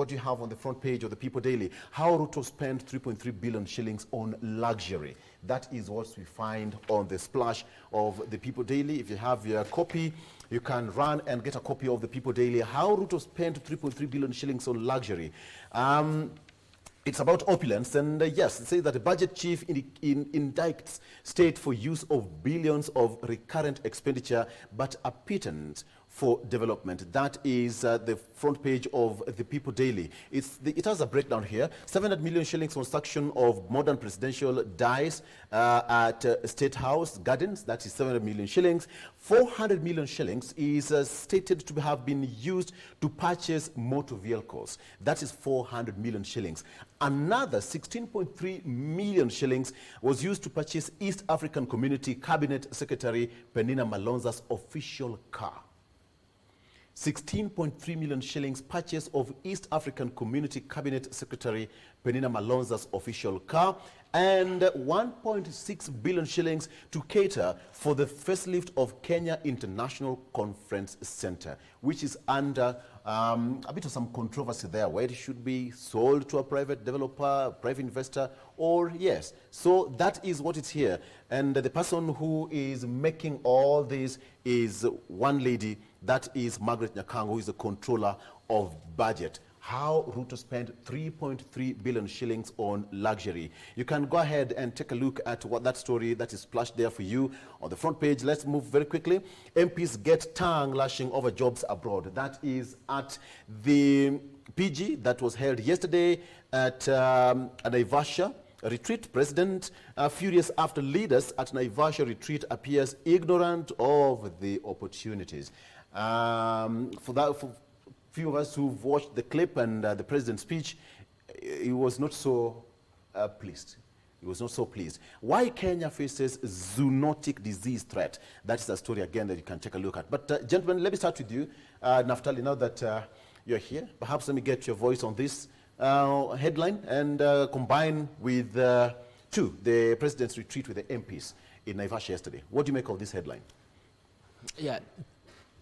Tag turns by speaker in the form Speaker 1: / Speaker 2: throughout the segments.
Speaker 1: What you have on the front page of the People Daily, how Ruto spent 3.3 billion shillings on luxury. That is what we find on the splash of the People Daily. If you have your copy, you can run and get a copy of the People Daily. How Ruto spent 3.3 billion shillings on luxury. It's about opulence, and yes, it says that the budget chief indicts state for use of billions of recurrent expenditure, but a pittance for development. That is the front page of the People Daily. It has a breakdown here. 700 million shillings construction of modern presidential dais at State House Gardens. That is 700 million shillings. 400 million shillings is stated to have been used to purchase motor vehicles. That is 400 million shillings. Another 16.3 million shillings was used to purchase East African Community Cabinet Secretary Penina Malonza's official car. 16.3 million shillings purchase of East African Community Cabinet Secretary Penina Malonza's official car, and 1.6 billion shillings to cater for the facelift of Kenya International Conference Center, which is under a bit of some controversy there, where it should be sold to a private developer, private investor, or yes. So that is what it's here. And the person who is making all this is one lady, that is Margaret Nyamongo, who is the controller of budget. How Ruto spent 3.3 billion shillings on luxury. You can go ahead and take a look at what that story that is splashed there for you on the front page. Let's move very quickly. MPs get tongue lashing over jobs abroad. That is at the PG that was held yesterday at Naivasha retreat. President furious after leaders at Naivasha retreat appears ignorant of the opportunities. For few of us who've watched the clip and the president's speech, he was not so pleased. He was not so pleased. Why Kenya faces zoonotic disease threat? That is a story again that you can take a look at. But gentlemen, let me start with you, Naftali. Now that you're here, perhaps let me get your voice on this headline and combine with the president's retreat with the MPs in Naivasha yesterday. What do you make of this headline?
Speaker 2: Yeah,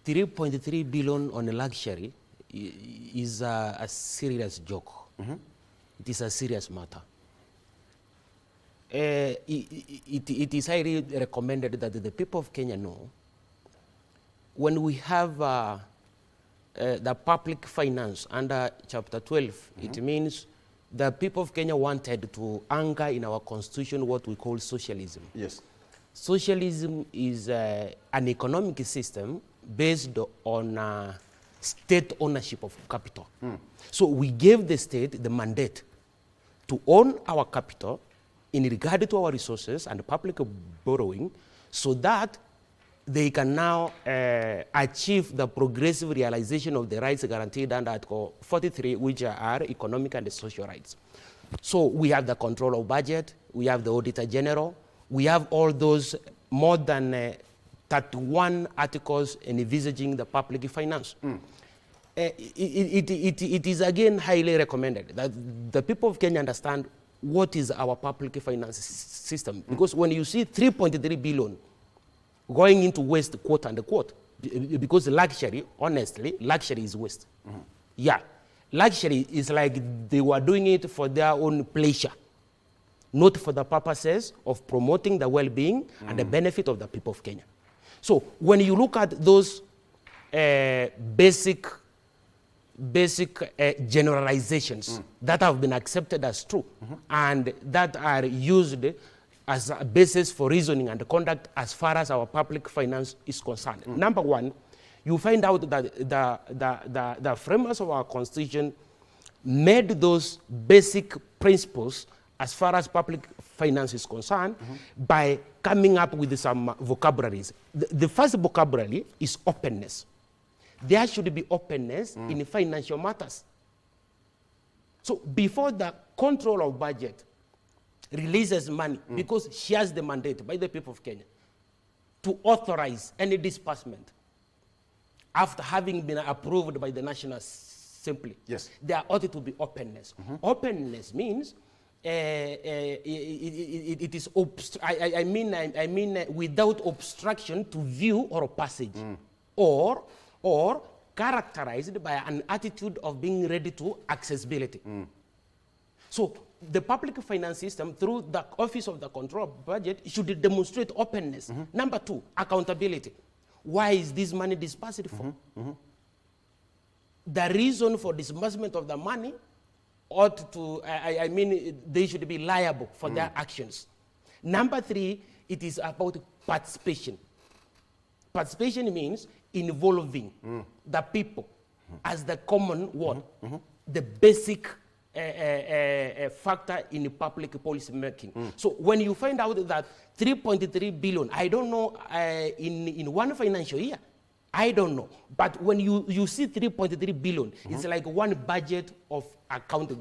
Speaker 2: 3.3 billion on luxury is a serious joke. Mm-hmm. It is a serious matter. It is highly recommended that the people of Kenya know when we have the public finance under Chapter 12, mm-hmm. It means the people of Kenya wanted to anchor in our constitution what we call socialism.
Speaker 1: Yes.
Speaker 2: Socialism is an economic system based on state ownership of capital. Mm. So we gave the state the mandate to own our capital in regard to our resources and public borrowing, so that they can now achieve the progressive realization of the rights guaranteed under Article 43, which are economic and social rights. So we have the control of budget, we have the Auditor General, we have all those more than 31 articles envisaging the public finance. Mm. It is again highly recommended that the people of Kenya understand what is our public finance system. Because when you see 3.3 billion going into waste, quote unquote, because luxury, honestly, luxury is waste. Mm-hmm. Yeah, luxury is like they were doing it for their own pleasure, not for the purposes of promoting the well-being and the benefit of the people of Kenya. So when you look at those basic generalizations that have been accepted as true, and that are used as a basis for reasoning and conduct as far as our public finance is concerned. Number one, you find out that the framers of our constitution made those basic principles as far as public finance is concerned by coming up with some vocabularies. The first vocabulary is openness. There should be openness in financial matters. So before the control of budget releases money, because she has the mandate by the people of Kenya to authorize any disbursement after having been approved by the National Assembly, yes, there ought to be openness. Openness means it is I mean without obstruction to view or passage, or characterized by an attitude of being ready to accessibility. So the public finance system, through the Office of the Control of Budget, should demonstrate openness. Number two, accountability. Why is this money disbursed for? The reason for disbursement of the money ought to, I mean, they should be liable for their actions. Number three, it is about participation. Participation means involving the people as the common what? The basic factor in public policy making. So when you find out that 3.3 billion, I don't know, in one financial year, I don't know. But when you see 3.3 billion, it's like one budget of account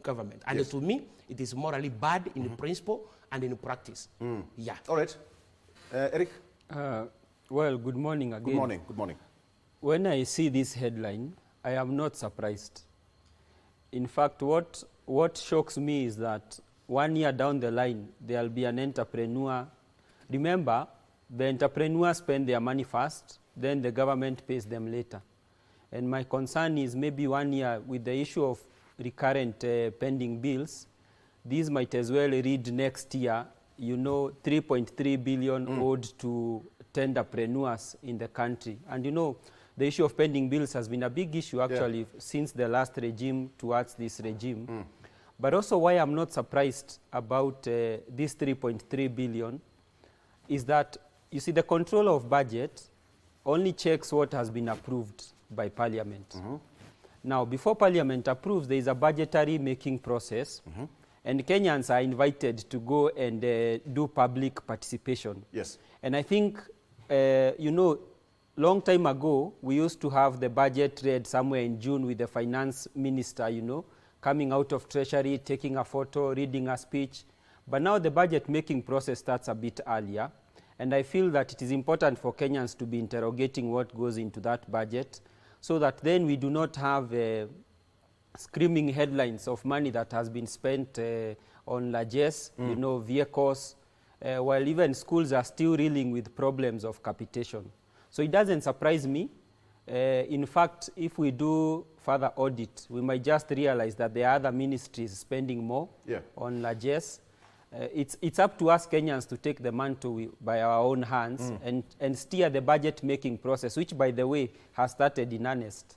Speaker 2: government. And to me, it is morally bad in principle and in practice. Yeah.
Speaker 1: All right. Eric?
Speaker 3: Well, good morning again.
Speaker 1: Good morning. Good morning.
Speaker 3: When I see this headline, I am not surprised. In fact, what shocks me is that 1 year down the line, there will be an entrepreneur. Remember, the entrepreneurs spend their money first, then the government pays them later. And my concern is maybe 1 year with the issue of recurrent pending bills, these might as well read next year, 3.3 billion owed to tenderpreneurs in the country. And the issue of pending bills has been a big issue actually since the last regime towards this regime. But also why I'm not surprised about this 3.3 billion is that, you see, the control of budget only checks what has been approved by Parliament. Now, before Parliament approves, there is a budgetary making process, and Kenyans are invited to go and do public participation.
Speaker 1: Yes.
Speaker 3: And I think, long time ago, we used to have the budget read somewhere in June with the finance minister, coming out of Treasury, taking a photo, reading a speech. But now the budget making process starts a bit earlier. And I feel that it is important for Kenyans to be interrogating what goes into that budget, so that then we do not have screaming headlines of money that has been spent on largesse, vehicles, while even schools are still reeling with problems of capitation. So it doesn't surprise me. In fact, if we do further audit, we might just realize that there are other ministries spending more on largesse. It's up to us Kenyans to take the mantle by our own hands and steer the budget making process, which, by the way, has started in earnest.